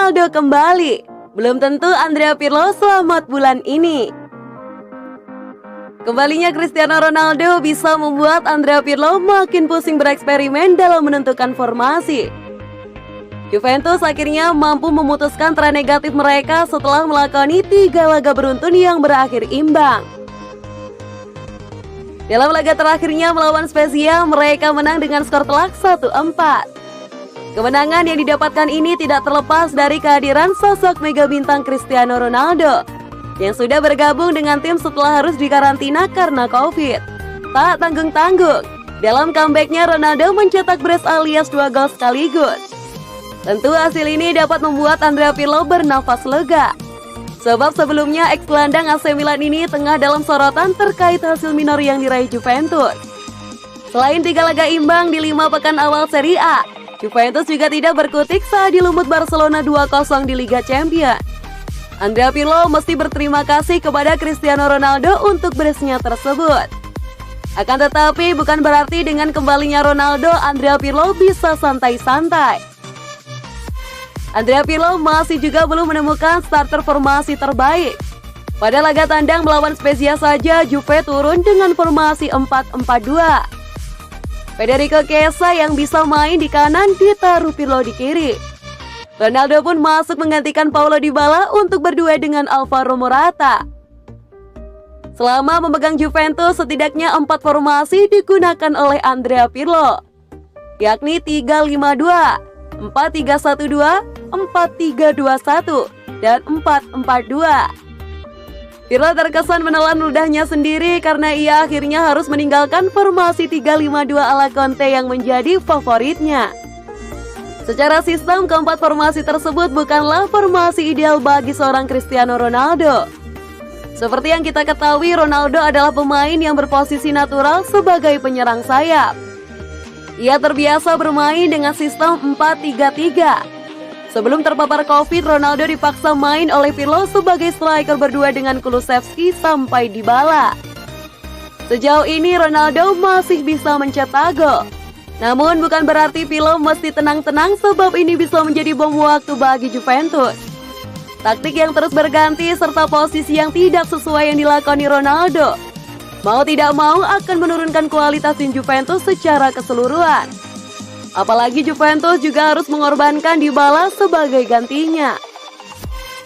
Ronaldo kembali. Belum tentu Andrea Pirlo selamat bulan ini. Kembalinya Cristiano Ronaldo bisa membuat Andrea Pirlo makin pusing bereksperimen dalam menentukan formasi. Juventus akhirnya mampu memutuskan tren negatif mereka setelah melakoni 3 laga beruntun yang berakhir imbang. Dalam laga terakhirnya melawan Spezia, mereka menang dengan skor telak 1-4. Kemenangan yang didapatkan ini tidak terlepas dari kehadiran sosok mega bintang Cristiano Ronaldo yang sudah bergabung dengan tim setelah harus dikarantina karena Covid. Tak tanggung-tanggung, dalam comebacknya Ronaldo mencetak brace alias 2 gol sekaligus. Tentu hasil ini dapat membuat Andrea Pirlo bernafas lega. Sebab sebelumnya ex-gelandang AC Milan ini tengah dalam sorotan terkait hasil minor yang diraih Juventus. Selain 3 laga imbang di 5 pekan awal Serie A, Juventus juga tidak berkutik saat dilumut Barcelona 2-0 di Liga Champions. Andrea Pirlo mesti berterima kasih kepada Cristiano Ronaldo untuk brace-nya tersebut. Akan tetapi bukan berarti dengan kembalinya Ronaldo, Andrea Pirlo bisa santai-santai. Andrea Pirlo masih juga belum menemukan starter formasi terbaik. Pada laga tandang melawan Spezia saja, Juve turun dengan formasi 4-4-2. Federico Chiesa yang bisa main di kanan ditaruh Pirlo di kiri. Ronaldo pun masuk menggantikan Paulo Dybala untuk berduet dengan Alvaro Morata. Selama memegang Juventus, setidaknya 4 formasi digunakan oleh Andrea Pirlo, yakni 3-5-2, 4-3-1-2, 4-3-2-1, dan 4-4-2. Pirlo terkesan menelan ludahnya sendiri karena ia akhirnya harus meninggalkan formasi 3-5-2 ala Conte yang menjadi favoritnya. Secara sistem, keempat formasi tersebut bukanlah formasi ideal bagi seorang Cristiano Ronaldo. Seperti yang kita ketahui, Ronaldo adalah pemain yang berposisi natural sebagai penyerang sayap. Ia terbiasa bermain dengan sistem 4-3-3. Sebelum terpapar Covid, Ronaldo dipaksa main oleh Pirlo sebagai striker berdua dengan Kulusevski sampai Dybala. Sejauh ini Ronaldo masih bisa mencetak gol. Namun bukan berarti Pirlo mesti tenang-tenang sebab ini bisa menjadi bom waktu bagi Juventus. Taktik yang terus berganti serta posisi yang tidak sesuai yang dilakoni Ronaldo, mau tidak mau akan menurunkan kualitas tim Juventus secara keseluruhan. Apalagi Juventus juga harus mengorbankan Dybala sebagai gantinya.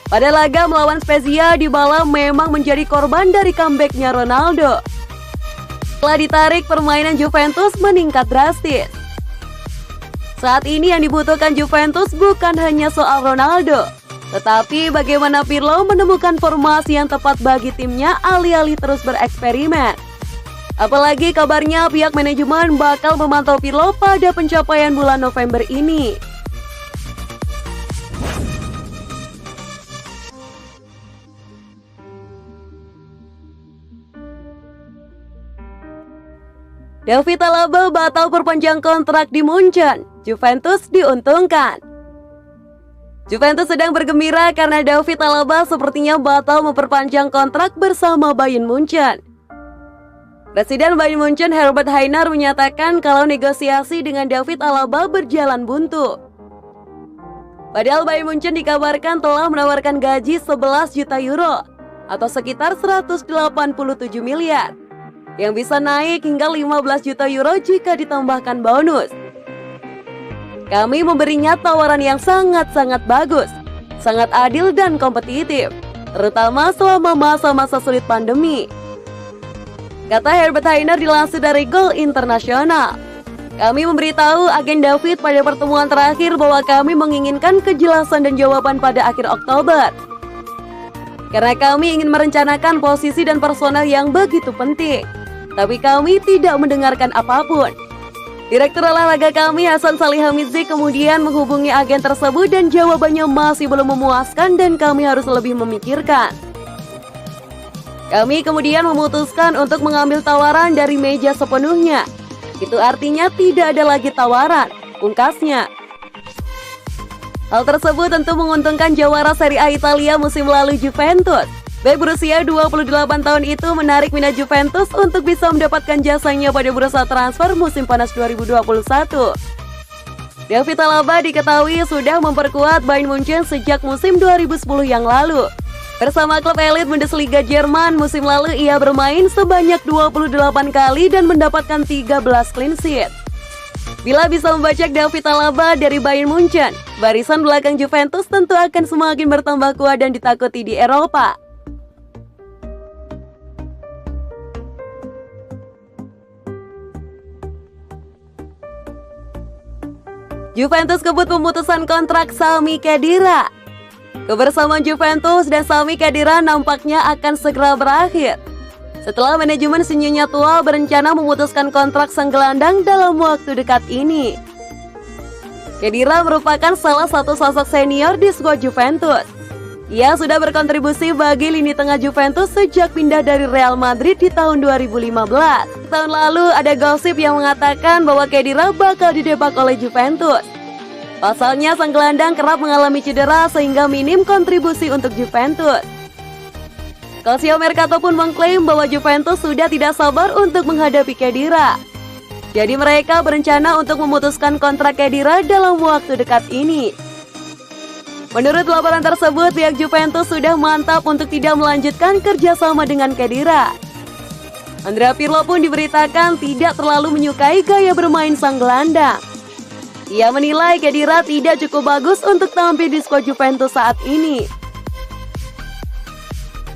Pada laga melawan Spezia, Dybala memang menjadi korban dari comebacknya Ronaldo. Setelah ditarik, permainan Juventus meningkat drastis. Saat ini yang dibutuhkan Juventus bukan hanya soal Ronaldo, tetapi bagaimana Pirlo menemukan formasi yang tepat bagi timnya alih-alih terus bereksperimen. Apalagi kabarnya pihak manajemen bakal memantau Pirlo pada pencapaian bulan November ini. David Alaba batal perpanjang kontrak di Munchen, Juventus diuntungkan. Juventus sedang bergembira karena David Alaba sepertinya batal memperpanjang kontrak bersama Bayern Munchen. Presiden Bayern Munchen Herbert Hainer menyatakan kalau negosiasi dengan David Alaba berjalan buntu. Padahal Bayern Munchen dikabarkan telah menawarkan gaji 11 juta euro atau sekitar 187 miliar. Yang bisa naik hingga 15 juta euro jika ditambahkan bonus. Kami memberinya tawaran yang sangat-sangat bagus, sangat adil dan kompetitif, terutama selama masa-masa sulit pandemi, kata Herbert Hainer dilansir dari Goal Internasional. Kami memberitahu agen David pada pertemuan terakhir bahwa kami menginginkan kejelasan dan jawaban pada akhir Oktober. Karena kami ingin merencanakan posisi dan personel yang begitu penting. Tapi kami tidak mendengarkan apapun. Direktur olahraga kami Hasan Salihamidzic kemudian menghubungi agen tersebut dan jawabannya masih belum memuaskan dan kami harus lebih memikirkan. Kami kemudian memutuskan untuk mengambil tawaran dari meja sepenuhnya. Itu artinya tidak ada lagi tawaran, pungkasnya. Hal tersebut tentu menguntungkan jawara Serie A Italia musim lalu Juventus. Bek berusia 28 tahun itu menarik minat Juventus untuk bisa mendapatkan jasanya pada bursa transfer musim panas 2021. David Alaba diketahui sudah memperkuat Bayern Munchen sejak musim 2010 yang lalu. Bersama klub elit Bundesliga Jerman, musim lalu ia bermain sebanyak 28 kali dan mendapatkan 13 clean sheet. Bila bisa membajak David Alaba dari Bayern Munchen, barisan belakang Juventus tentu akan semakin bertambah kuat dan ditakuti di Eropa. Juventus kebut pemutusan kontrak Sami Khedira. Kebersamaan Juventus dan Sami Khedira nampaknya akan segera berakhir setelah manajemen Sinyonya Tua berencana memutuskan kontrak sang gelandang dalam waktu dekat ini. Khedira merupakan salah satu sosok senior di skuad Juventus. Ia sudah berkontribusi bagi lini tengah Juventus sejak pindah dari Real Madrid di tahun 2015. Tahun lalu ada gosip yang mengatakan bahwa Khedira bakal didepak oleh Juventus. Pasalnya sang gelandang kerap mengalami cedera sehingga minim kontribusi untuk Juventus. Calcio Mercato pun mengklaim bahwa Juventus sudah tidak sabar untuk menghadapi Khedira. Jadi mereka berencana untuk memutuskan kontrak Khedira dalam waktu dekat ini. Menurut laporan tersebut, pihak Juventus sudah mantap untuk tidak melanjutkan kerjasama dengan Khedira. Andrea Pirlo pun diberitakan tidak terlalu menyukai gaya bermain sang gelandang. Ia menilai Khedira tidak cukup bagus untuk tampil di skuad Juventus saat ini.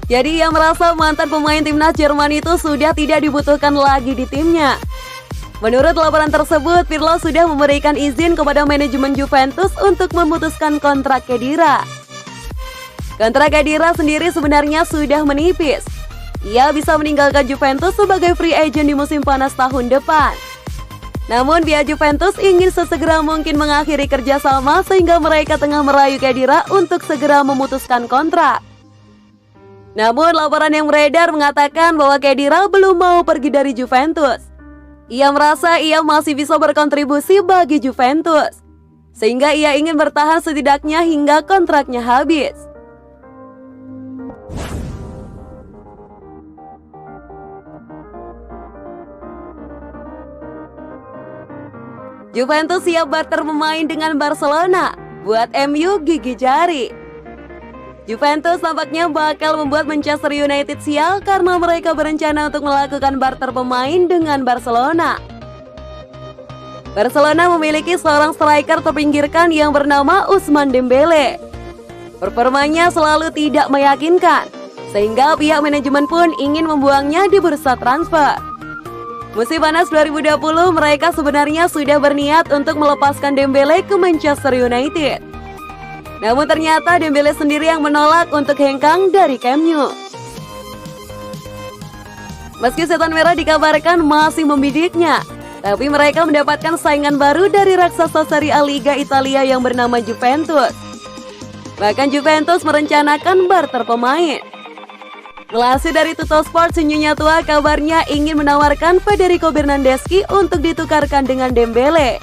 Jadi ia merasa mantan pemain timnas Jerman itu sudah tidak dibutuhkan lagi di timnya. Menurut laporan tersebut, Pirlo sudah memberikan izin kepada manajemen Juventus untuk memutuskan kontrak Khedira. Kontrak Khedira sendiri sebenarnya sudah menipis. Ia bisa meninggalkan Juventus sebagai free agent di musim panas tahun depan. Namun pihak Juventus ingin sesegera mungkin mengakhiri kerjasama sehingga mereka tengah merayu Khedira untuk segera memutuskan kontrak. Namun laporan yang beredar mengatakan bahwa Khedira belum mau pergi dari Juventus. Ia merasa ia masih bisa berkontribusi bagi Juventus, sehingga ia ingin bertahan setidaknya hingga kontraknya habis. Juventus siap barter pemain dengan Barcelona, buat MU gigi jari. Juventus tampaknya bakal membuat Manchester United sial karena mereka berencana untuk melakukan barter pemain dengan Barcelona. Barcelona memiliki seorang striker terpinggirkan yang bernama Ousmane Dembele. Performanya selalu tidak meyakinkan, sehingga pihak manajemen pun ingin membuangnya di bursa transfer. Musim panas 2020 mereka sebenarnya sudah berniat untuk melepaskan Dembele ke Manchester United. Namun ternyata Dembele sendiri yang menolak untuk hengkang dari Camp Nou. Meski Setan Merah dikabarkan masih membidiknya, tapi mereka mendapatkan saingan baru dari raksasa Serie A Liga Italia yang bernama Juventus. Bahkan Juventus merencanakan barter pemain. Dilansir dari Tuttosport, Sinyonya Tua kabarnya ingin menawarkan Federico Bernardeschi untuk ditukarkan dengan Dembele.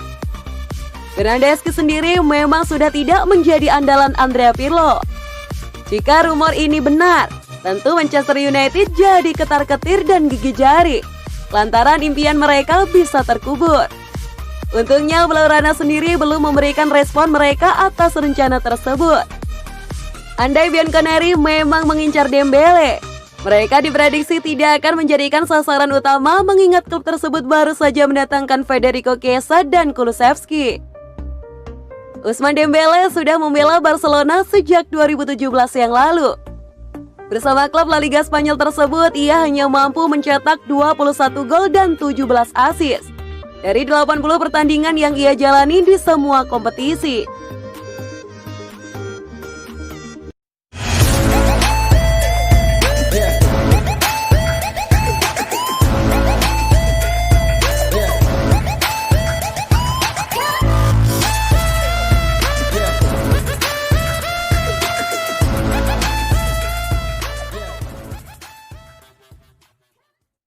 Bernardeschi sendiri memang sudah tidak menjadi andalan Andrea Pirlo. Jika rumor ini benar, tentu Manchester United jadi ketar-ketir dan gigi jari, lantaran impian mereka bisa terkubur. Untungnya Blaugrana sendiri belum memberikan respon mereka atas rencana tersebut. Andai Bianconeri memang mengincar Dembele, mereka diprediksi tidak akan menjadikan sasaran utama mengingat klub tersebut baru saja mendatangkan Federico Chiesa dan Kulusevski. Ousmane Dembele sudah membela Barcelona sejak 2017 yang lalu. Bersama klub La Liga Spanyol tersebut, ia hanya mampu mencetak 21 gol dan 17 assist dari 80 pertandingan yang ia jalani di semua kompetisi.